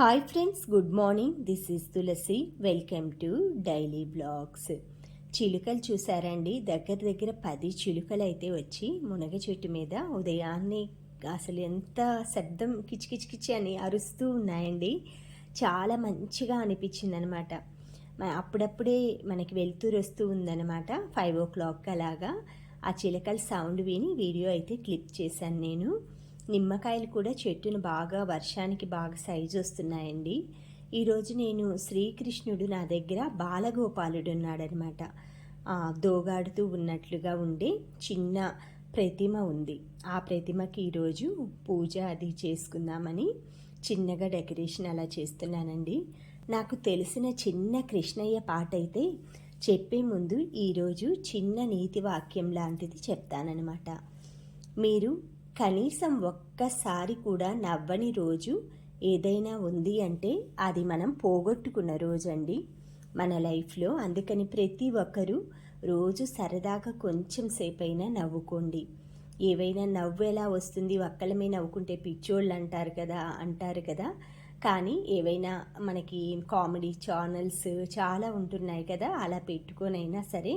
Hi friends, good morning. This is Tulasi. Welcome to daily blogs. చిలుకలు చూసారండి, దగ్గర దగ్గర 10 చిలుకలు అయితే వచ్చి మునగ చెట్టు మీద ఉదయాన్నే అసలు ఎంత శబ్దం కిచకిచకిచి అని అరుస్తూ ఉన్నాయండి. చాలా మంచిగా అనిపించింది అనమాట. అప్పుడప్పుడే మనకి వెలుతురు వస్తూ ఉందన్నమాట. 5 o'clock అలాగా ఆ చిలుకల సౌండ్ విని వీడియో అయితే క్లిప్ చేశాను నేను. నిమ్మకాయలు కూడా చెట్టును బాగా వర్షానికి బాగా సైజు వస్తున్నాయండి. ఈరోజు నేను శ్రీకృష్ణుడు నా దగ్గర బాలగోపాలుడు ఉన్నాడనమాట. దోగాడుతూ ఉన్నట్లుగా ఉండే చిన్న ప్రతిమ ఉంది. ఆ ప్రతిమకి ఈరోజు పూజ అది చేసుకుందామని చిన్నగా డెకరేషన్ అలా చేస్తున్నానండి. నాకు తెలిసిన చిన్న కృష్ణయ్య పాట అయితే చెప్పే ముందు ఈరోజు చిన్న నీతి వాక్యం లాంటిది చెప్తానన్నమాట. మీరు కనీసం ఒక్కసారి కూడా నవ్వని రోజు ఏదైనా ఉంది అంటే అది మనం పోగొట్టుకున్న రోజు అండి మన లైఫ్లో. అందుకని ప్రతి ఒక్కరూ రోజు సరదాగా కొంచెం సేపైనా నవ్వుకోండి. ఏవైనా నవ్వు ఎలా వస్తుంది, ఒక్కలమే నవ్వుకుంటే పిచ్చోళ్ళు అంటారు కదా. కానీ ఏవైనా మనకి కామెడీ ఛానల్స్ చాలా ఉంటున్నాయి కదా, అలా పెట్టుకొనైనా సరే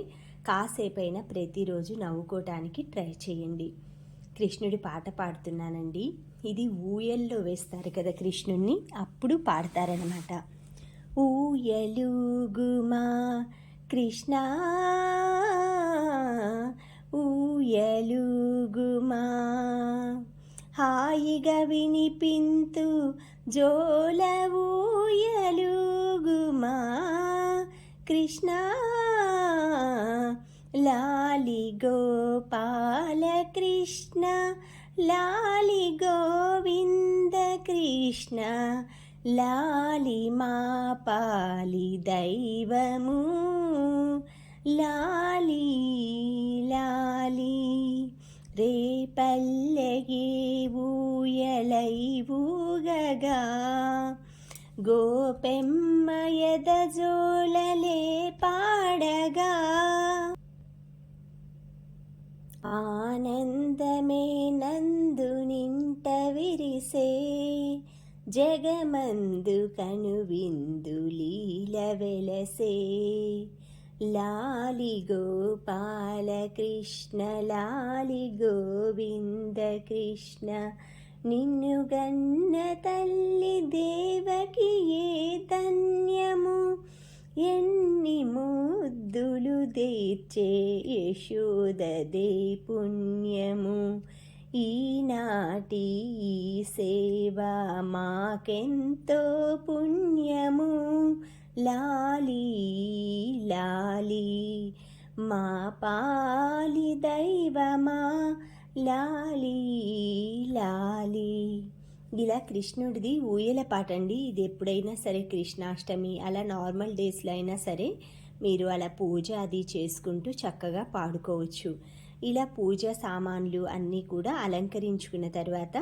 కాసేపైనా ప్రతిరోజు నవ్వుకోవటానికి ట్రై చేయండి. కృష్ణుడి పాట పాడుతున్నానండి. ఇది ఊయల్లో వేస్తారు కదా కృష్ణుడిని, అప్పుడు పాడతారనమాట. ఊయలుగుమా కృష్ణ ఊయలుగుమా, హాయిగా వినిపింతు జోల ఊయలుగుమా కృష్ణ, లాలి గోపాల కృష్ణ, లాలి గోవింద కృష్ణ, లాలి మా పాలి దైవము, లాలి లాలి రే పల్లెగే ఊయలై ఊగగా, గోపెమ్మయద జోలలే పాడగా, ఆనందమే నందు నింట విరిసే, జగమందు కనువిందు లీల వెలసే, లాలి గోపాల కృష్ణ, లాలి గోవింద కృష్ణ, నిన్ను గన్న తల్లి దేవకి ఏ ధన్యము, ఎన్ని ముద్దులు దేర్చే యశోదదే పుణ్యము, ఈనాటి ఈ సేవ మాకెంతో పుణ్యము, లాలి లాలి మా పాలి దైవమా, లాలి లాలి. ఇలా కృష్ణుడిది ఊయల పాట అండి. ఇది ఎప్పుడైనా సరే కృష్ణాష్టమి అలా నార్మల్ డేస్లో అయినా సరే మీరు అలా పూజ అది చేసుకుంటూ చక్కగా పాడుకోవచ్చు. ఇలా పూజ సామాన్లు అన్నీ కూడా అలంకరించుకున్న తర్వాత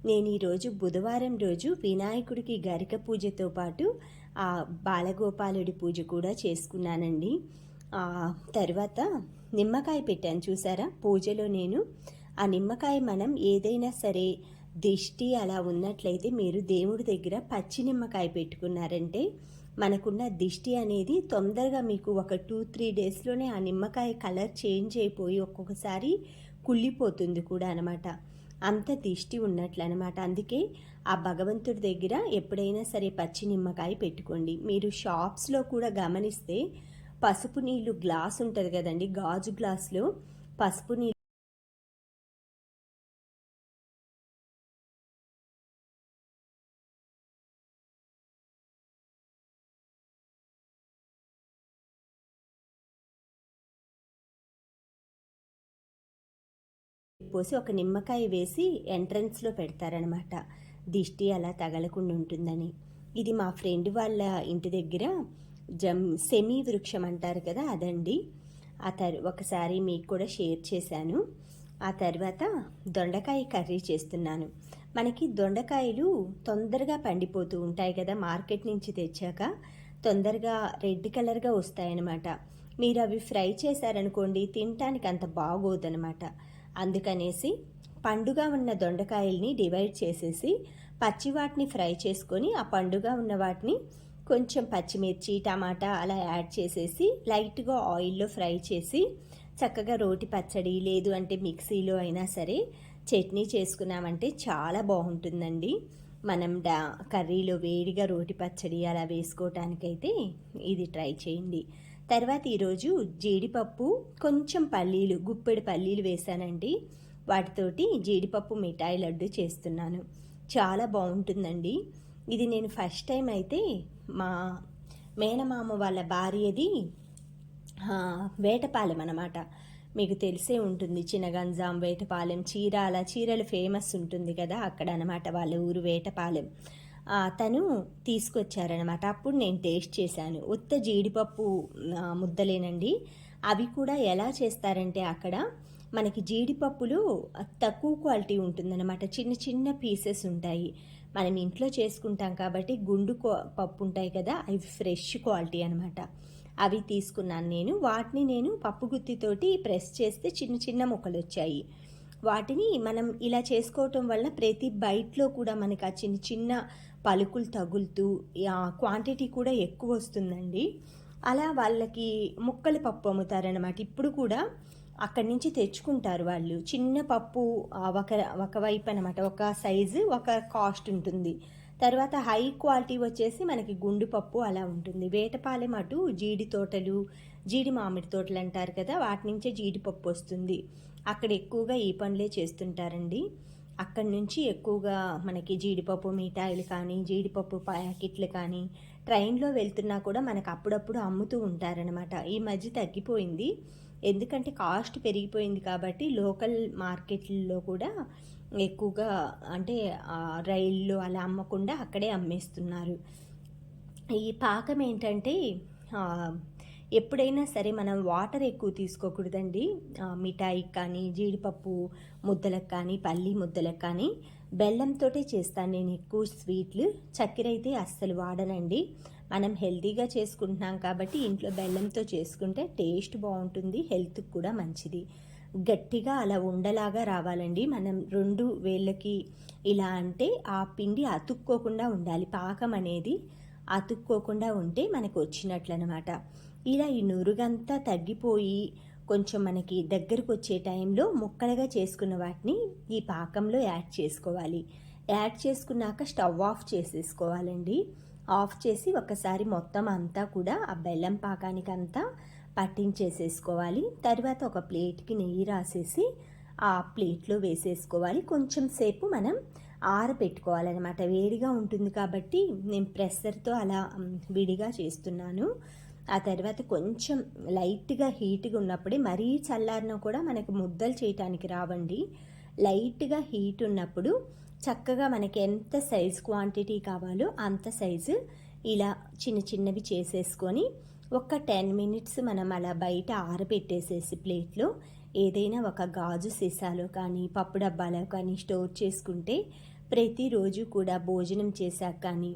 నేను ఈరోజు బుధవారం రోజు వినాయకుడికి గరిక పూజతో పాటు ఆ బాలగోపాలుడి పూజ కూడా చేసుకున్నానండి. తర్వాత నిమ్మకాయ పెట్టాను చూసారా పూజలో. నేను ఆ నిమ్మకాయ మనం ఏదైనా సరే దిష్టి అలా ఉన్నట్లయితే మీరు దేవుడి దగ్గర పచ్చి నిమ్మకాయ పెట్టుకున్నారంటే మనకున్న దిష్టి అనేది తొందరగా మీకు ఒక 2-3 డేస్లోనే ఆ నిమ్మకాయ కలర్ చేంజ్ అయిపోయి ఒక్కొక్కసారి కుళ్ళిపోతుంది కూడా అనమాట. అంత దిష్టి ఉన్నట్లు అనమాట. అందుకే ఆ భగవంతుడి దగ్గర ఎప్పుడైనా సరే పచ్చి నిమ్మకాయ పెట్టుకోండి. మీరు షాప్స్లో కూడా గమనిస్తే పసుపు నీళ్ళు గ్లాస్ ఉంటుంది కదండి, గాజు గ్లాస్లో పసుపు నీళ్ళు పోసి ఒక నిమ్మకాయ వేసి ఎంట్రన్స్లో పెడతారనమాట, దిష్టి అలా తగలకుండా ఉంటుందని. ఇది మా ఫ్రెండ్ వాళ్ళ ఇంటి దగ్గర సెమీ వృక్షం అంటారు కదా అదండి. ఒకసారి మీకు కూడా షేర్ చేశాను. ఆ తర్వాత దొండకాయ కర్రీ చేస్తున్నాను. మనకి దొండకాయలు తొందరగా పండిపోతూ ఉంటాయి కదా, మార్కెట్ నుంచి తెచ్చాక తొందరగా రెడ్ కలర్గా వస్తాయన్నమాట. మీరు అవి ఫ్రై చేశారనుకోండి తినటానికి అంత బాగోదనమాట. అందుకనేసి పండుగ ఉన్న దొండకాయల్ని డివైడ్ చేసేసి పచ్చి వాటిని ఫ్రై చేసుకొని ఆ పండుగ ఉన్న వాటిని కొంచెం పచ్చిమిర్చి టమాటా అలా యాడ్ చేసేసి లైట్గా ఆయిల్లో ఫ్రై చేసి చక్కగా రోటి పచ్చడి లేదు అంటే మిక్సీలో అయినా సరే చట్నీ చేసుకున్నామంటే చాలా బాగుంటుందండి. మనం కర్రీలో వేడిగా రోటి పచ్చడి అలా వేసుకోవటానికైతే ఇది ట్రై చేయండి. తర్వాత ఈరోజు జీడిపప్పు కొంచెం పల్లీలు గుప్పెడు పల్లీలు వేసానండి. వాటితోటి జీడిపప్పు మిఠాయి లడ్డు చేస్తున్నాను. చాలా బాగుంటుందండి. ఇది నేను ఫస్ట్ టైం అయితే మా మేనమామ వాళ్ళ భార్యది వేటపాలెం అన్నమాట. మీకు తెలిసే ఉంటుంది, చినగంజాం వేటపాలెం చీరాల చీరలు ఫేమస్ ఉంటుంది కదా అక్కడ అనమాట. వాళ్ళ ఊరు వేటపాలెం. తను తీసుకొచ్చారనమాట. అప్పుడు నేను టేస్ట్ చేశాను. ఉత్త జీడిపప్పు ముద్దలేనండి. అవి కూడా ఎలా చేస్తారంటే అక్కడ మనకి జీడిపప్పులు తక్కువ క్వాలిటీ ఉంటుందన్నమాట. చిన్న చిన్న పీసెస్ ఉంటాయి. మనం ఇంట్లో చేసుకుంటాం కాబట్టి గుండు పప్పు ఉంటాయి కదా, అవి ఫ్రెష్ క్వాలిటీ అనమాట. అవి తీసుకున్నాను నేను. వాటిని నేను పప్పు గుత్తితోటి ప్రెస్ చేస్తే చిన్న చిన్న ముక్కలు వచ్చాయి. వాటిని మనం ఇలా చేసుకోవటం వల్ల ప్రతి బైట్లో కూడా మనకి ఆ చిన్న చిన్న పలుకులు తగులుతూ క్వాంటిటీ కూడా ఎక్కువ వస్తుందండి. అలా వాళ్ళకి ముక్కలు పప్పు అమ్ముతారనమాట. ఇప్పుడు కూడా అక్కడి నుంచి తెచ్చుకుంటారు వాళ్ళు. చిన్న పప్పు ఒకవైపు అనమాట, ఒక సైజు ఒక కాస్ట్ ఉంటుంది. తర్వాత హై క్వాలిటీ వచ్చేసి మనకి గుండు పప్పు అలా ఉంటుంది. వేటపాలెం అటు జీడి తోటలు, జీడి మామిడి తోటలు అంటారు కదా, వాటి నుంచే జీడిపప్పు వస్తుంది. అక్కడ ఎక్కువగా ఈ పనులే చేస్తుంటారండి. అక్కడి నుంచి ఎక్కువగా మనకి జీడిపప్పు మిఠాయిలు కానీ జీడిపప్పు ప్యాకెట్లు కానీ ట్రైన్లో వెళ్తున్నా కూడా మనకు అప్పుడప్పుడు అమ్ముతూ ఉంటారనమాట. ఈ మధ్య తగ్గిపోయింది, ఎందుకంటే కాస్ట్ పెరిగిపోయింది కాబట్టి లోకల్ మార్కెట్లలో కూడా ఎక్కువగా అంటే రైల్లో అలా అమ్మకుండా అక్కడే అమ్మేస్తున్నారు. ఈ పాకం ఏంటంటే ఎప్పుడైనా సరే మనం వాటర్ ఎక్కువ తీసుకోకూడదండి. మిఠాయికి కానీ జీడిపప్పు ముద్దలకు కానీ పల్లి ముద్దలకు కానీ బెల్లంతోటే చేస్తాను నేను ఎక్కువ స్వీట్లు. చక్కెర అయితే అస్సలు వాడనండి. మనం హెల్తీగా చేసుకుంటున్నాం కాబట్టి ఇంట్లో బెల్లంతో చేసుకుంటే టేస్ట్ బాగుంటుంది, హెల్త్కి కూడా మంచిది. గట్టిగా అలా ఉండలాగా రావాలండి. మనం 2 వేళ్ళకి ఇలా అంటే ఆ పిండి అతుక్కోకుండా ఉండాలి. పాకం అనేది అతుక్కోకుండా ఉంటే మనకు వచ్చినట్లు అనమాట. ఇలా ఈ నురుగంతా తగ్గిపోయి కొంచెం మనకి దగ్గరకు వచ్చే టైంలో ముక్కలుగా చేసుకున్న వాటిని ఈ పాకంలో యాడ్ చేసుకోవాలి. యాడ్ చేసుకున్నాక స్టవ్ ఆఫ్ చేసేసుకోవాలండి. ఆఫ్ చేసి ఒకసారి మొత్తం అంతా కూడా ఆ బెల్లం పాకానికి అంతా పట్టించేసేసుకోవాలి. తర్వాత ఒక ప్లేట్కి నెయ్యి రాసేసి ఆ ప్లేట్లో వేసేసుకోవాలి. కొంచెం సేపు మనం ఆరబెట్టుకోవాలన్నమాట. వేడిగా ఉంటుంది కాబట్టి నేను ప్రెషర్తో అలా విడిగా చేస్తున్నాను. ఆ తర్వాత కొంచెం లైట్గా హీట్గా ఉన్నప్పుడే, మరీ చల్లారినా కూడా మనకు ముద్దలు చేయటానికి రావండి. లైట్గా హీట్ ఉన్నప్పుడు చక్కగా మనకి ఎంత సైజు క్వాంటిటీ కావాలో అంత సైజు ఇలా చిన్న చిన్నవి చేసేసుకొని ఒక 10 మినిట్స్ మనం అలా బయట ఆరబెట్టేసేసి ప్లేట్లో ఏదైనా ఒక గాజు సీసాలో కానీ పప్పు డబ్బాలో కానీ స్టోర్ చేసుకుంటే ప్రతిరోజు కూడా భోజనం చేశాక కానీ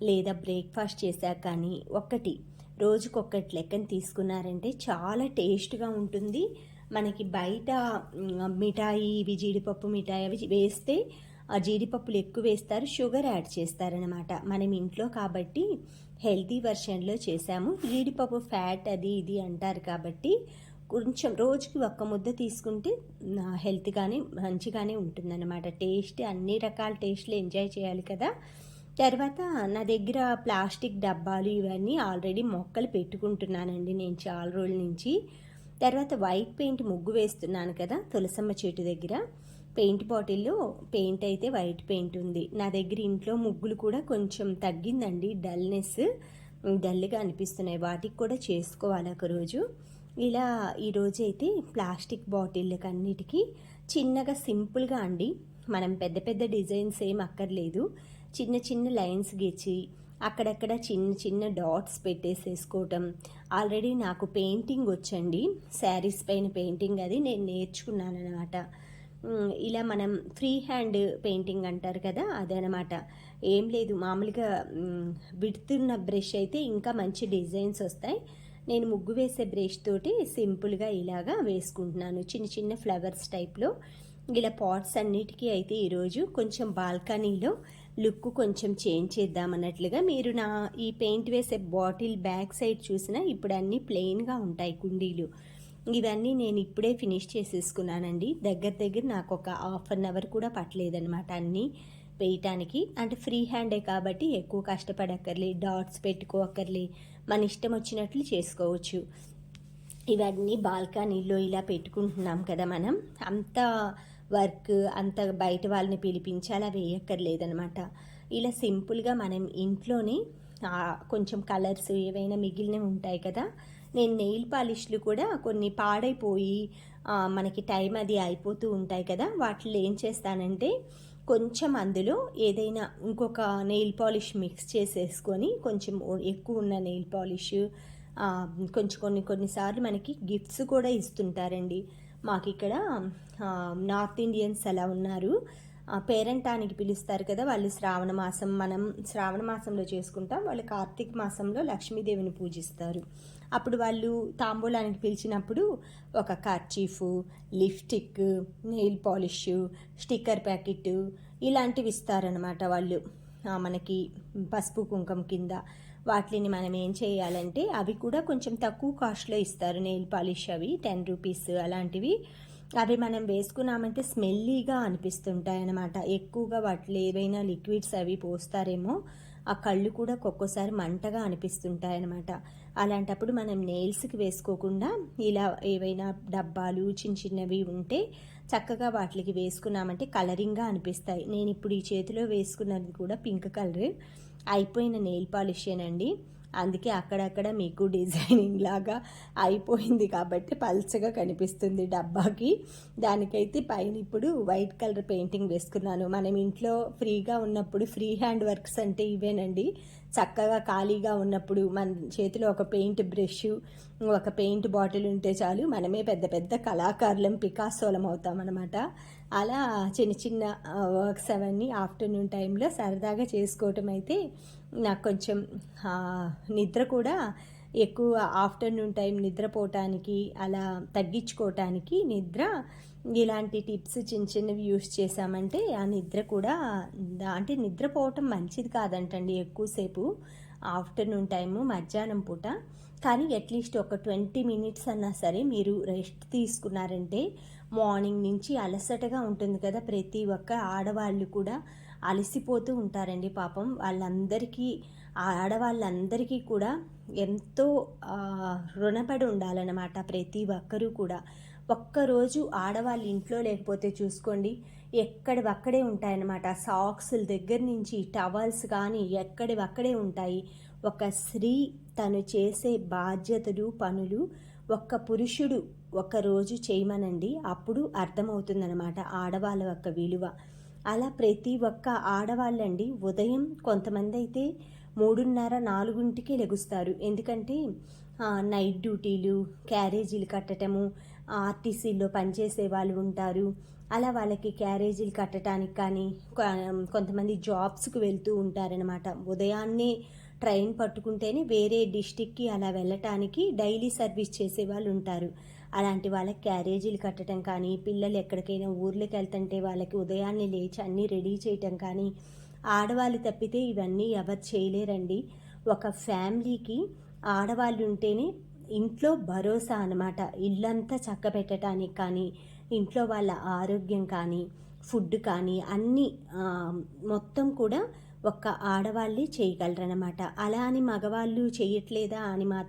లేదా బ్రేక్ఫాస్ట్ చేశాక కానీ రోజుకొకటి లెక్కన తీసుకున్నారంటే చాలా టేస్ట్గా ఉంటుంది. మనకి బయట మిఠాయి ఇవి జీడిపప్పు మిఠాయి అవి వేస్తే ఆ జీడిపప్పులు ఎక్కువ వేస్తారు, షుగర్ యాడ్ చేస్తారనమాట. మనం ఇంట్లో కాబట్టి హెల్తీ వర్షన్లో చేసాము. జీడిపప్పు ఫ్యాట్ అది ఇది అంటారు కాబట్టి కొంచెం రోజుకి ఒక్క ముద్ద తీసుకుంటే హెల్త్గానే మంచిగానే ఉంటుందన్నమాట. టేస్ట్ అన్ని రకాల టేస్ట్లు ఎంజాయ్ చేయాలి కదా. తర్వాత నా దగ్గర ప్లాస్టిక్ డబ్బాలు ఇవన్నీ ఆల్రెడీ మొక్కలు పెట్టుకుంటున్నానండి నేను చాలా రోజుల నుంచి. తర్వాత వైట్ పెయింట్ ముగ్గు వేస్తున్నాను కదా తులసమ్మ చెట్టు దగ్గర. పెయింట్ బాటిల్లో పెయింట్ అయితే వైట్ పెయింట్ ఉంది నా దగ్గర. ఇంట్లో ముగ్గులు కూడా కొంచెం తగ్గిందండి, డల్గా అనిపిస్తున్నాయి. వాటికి కూడా చేసుకోవాలి ఒకరోజు. ఇలా ఈరోజు అయితే ప్లాస్టిక్ బాటిళ్ళకి అన్నిటికీ చిన్నగా సింపుల్గా అండి, మనం పెద్ద పెద్ద డిజైన్స్ ఏం అక్కర్లేదు. చిన్న చిన్న లైన్స్ గీచి అక్కడక్కడ చిన్న చిన్న డాట్స్ పెట్టేసేసుకోవటం. ఆల్రెడీ నాకు పెయింటింగ్ వచ్చండి, శారీస్ పైన పెయింటింగ్ అది నేను నేర్చుకున్నాను అనమాట. ఇలా మనం ఫ్రీ హ్యాండ్ పెయింటింగ్ అంటారు కదా అదనమాట. ఏం లేదు, మామూలుగా విడుతున్న బ్రష్ అయితే ఇంకా మంచి డిజైన్స్ వస్తాయి. నేను ముగ్గు వేసే బ్రష్ తోటి సింపుల్గా ఇలాగా వేసుకుంటున్నాను చిన్న చిన్న ఫ్లవర్స్ టైప్లో. ఇలా పాట్స్ అన్నిటికీ అయితే ఈరోజు కొంచెం బాల్కనీలో లుక్ కొంచెం చేంజ్ చేద్దామన్నట్లుగా. మీరు నా ఈ పెయింట్ వేసే బాటిల్ బ్యాక్ సైడ్ చూసినా ఇప్పుడు అన్నీ ప్లెయిన్గా ఉంటాయి కుండీలు. ఇవన్నీ నేను ఇప్పుడే ఫినిష్ చేసేసుకున్నానండి. దగ్గర దగ్గర నాకు ఒక హాఫ్ అన్ అవర్ కూడా పట్టలేదనమాట అన్నీ వేయటానికి. అంటే ఫ్రీ హ్యాండే కాబట్టి ఎక్కువ కష్టపడక్కర్లే, డాట్స్ పెట్టుకోక్కర్లే, మన ఇష్టం వచ్చినట్లు చేసుకోవచ్చు. ఇవన్నీ బాల్కనీలో ఇలా పెట్టుకుంటున్నాం కదా మనం. అంత వర్క్ అంత బయట వాళ్ళని పిలిపించి అలా వేయక్కర్లేదనమాట. ఇలా సింపుల్గా మనం ఇంట్లోనే కొంచెం కలర్స్ ఏవైనా మిగిలినవి ఉంటాయి కదా. నేను నెయిల్ పాలిష్లు కూడా కొన్ని పాడైపోయి మనకి టైం అది అయిపోతూ ఉంటాయి కదా. వాటిలో ఏం చేస్తానంటే కొంచెం అందులో ఏదైనా ఇంకొక నెయిల్ పాలిష్ మిక్స్ చేసేసుకొని, కొంచెం ఎక్కువ ఉన్న నెయిల్ పాలిష్ కొంచెం కొన్నిసార్లు మనకి గిఫ్ట్స్ కూడా ఇస్తుంటారండి. మాకు ఇక్కడ నార్త్ ఇండియన్స్ అలా ఉన్నారు. పేరంటానికి పిలుస్తారు కదా వాళ్ళు. మనం శ్రావణ మాసంలో చేసుకుంటాం, వాళ్ళు కార్తీక మాసంలో లక్ష్మీదేవిని పూజిస్తారు. అప్పుడు వాళ్ళు తాంబూలానికి పిలిచినప్పుడు ఒక kerchief, lipstick, nail polish, sticker packet ఇలాంటివి ఇస్తారనమాట వాళ్ళు మనకి పసుపు కుంకుమ కింద. వాటిని మనం ఏం చేయాలంటే అవి కూడా కొంచెం తక్కువ కాస్ట్లో ఇస్తారు. నెయిల్ పాలిష్ అవి 10 రూపీస్ అలాంటివి. అవి మనం వేసుకున్నామంటే స్మెల్లీగా అనిపిస్తుంటాయి అన్నమాట. ఎక్కువగా వాటిలో ఏవైనా లిక్విడ్స్ అవి పోస్తారేమో, ఆ కళ్ళు కూడా ఒక్కొక్కసారి మంటగా అనిపిస్తుంటాయి అన్నమాట. అలాంటప్పుడు మనం నెయిల్స్కి వేసుకోకుండా ఇలా ఏవైనా డబ్బాలు చిన్న చిన్నవి ఉంటే చక్కగా వాటికి వేసుకున్నామంటే కలరింగ్గా అనిపిస్తాయి. నేను ఇప్పుడు ఈ చేతిలో వేసుకున్నది కూడా పింక్ కలర్ అయిపోయిన నెయిల్ పాలిషేనండి. అందుకే అక్కడక్కడ మీకు డిజైనింగ్ లాగా అయిపోయింది కాబట్టి పల్చగా కనిపిస్తుంది డబ్బాకి. దానికైతే పైన ఇప్పుడు వైట్ కలర్ పెయింటింగ్ వేసుకున్నాను. మనం ఇంట్లో ఫ్రీగా ఉన్నప్పుడు ఫ్రీ హ్యాండ్ వర్క్స్ అంటే ఇవేనండి. చక్కగా ఖాళీగా ఉన్నప్పుడు మన చేతిలో ఒక పెయింట్ బ్రష్, ఒక పెయింట్ బాటిల్ ఉంటే చాలు, మనమే పెద్ద పెద్ద కళాకారులం, పికాసోలం అవుతామన్నమాట. అలా చిన్న చిన్న వర్క్స్ అవన్నీ ఆఫ్టర్నూన్ టైంలో సరదాగా చేసుకోవటం అయితే నాకు కొంచెం నిద్ర కూడా ఎక్కువ ఆఫ్టర్నూన్ టైం నిద్రపోవటానికి అలా తగ్గించుకోవటానికి నిద్ర ఇలాంటి టిప్స్ చిన్న చిన్నవి యూస్ చేసామంటే ఆ నిద్ర కూడా అంటే నిద్రపోవటం మంచిది కాదంటండి ఎక్కువసేపు ఆఫ్టర్నూన్ టైము మధ్యాహ్నం పూట. కానీ అట్లీస్ట్ ఒక 20 మినిట్స్ అన్నా సరే మీరు రెస్ట్ తీసుకున్నారంటే మార్నింగ్ నుంచి అలసటగా ఉంటుంది కదా. ప్రతి ఒక్క ఆడవాళ్ళు కూడా అలసిపోతూ ఉంటారండి పాపం. వాళ్ళందరికీ ఆడవాళ్ళందరికీ కూడా ఎంతో రుణపడి ఉండాలన్నమాట ప్రతి ఒక్కరూ కూడా. ఒక్కరోజు ఆడవాళ్ళు ఇంట్లో లేకపోతే చూసుకోండి ఎక్కడివక్కడే ఉంటాయన్నమాట. సాక్సుల దగ్గర నుంచి టవల్స్ కానీ ఎక్కడివక్కడే ఉంటాయి. ఒక స్త్రీ తను చేసే బాధ్యతలు పనులు ఒక్క పురుషుడు ఒకరోజు చేయమనండి, అప్పుడు అర్థమవుతుందన్నమాట ఆడవాళ్ళ యొక్క విలువ. అలా ప్రతి ఒక్క ఆడవాళ్ళండి ఉదయం కొంతమంది అయితే 3:30-4కి లెగుస్తారు. ఎందుకంటే నైట్ డ్యూటీలు, క్యారేజీలు కట్టడము, ఆర్టీసీలో పనిచేసే వాళ్ళు ఉంటారు. అలా వాళ్ళకి క్యారేజీలు కట్టడానికి కానీ కొంతమంది జాబ్స్కి వెళ్తూ ఉంటారనమాట. ఉదయాన్నే ట్రైన్ పట్టుకుంటేనే వేరే డిస్టిక్కి అలా వెళ్ళటానికి డైలీ సర్వీస్ చేసే వాళ్ళు ఉంటారు. అలాంటి వాళ్ళకి క్యారేజీలు కట్టడం కానీ, పిల్లలు ఎక్కడికైనా ఊర్లోకి వెళ్తుంటే వాళ్ళకి ఉదయాన్నే లేచి అన్నీ రెడీ చేయటం కానీ, ఆడవాళ్ళు తప్పితే ఇవన్నీ ఎవరు చేయలేరండి. ఒక ఫ్యామిలీకి ఆడవాళ్ళు ఉంటేనే ఇంట్లో భరోసా అన్నమాట. ఇల్లంతా చక్కబెట్టడానికి కానీ, ఇంట్లో వాళ్ళ ఆరోగ్యం కానీ, ఫుడ్ కానీ అన్నీ మొత్తం కూడా ఒక్క ఆడవాళ్ళే చేయగలరన్నమాట. అలా అని మగవాళ్ళు చేయట్లేదా అని మాత్రం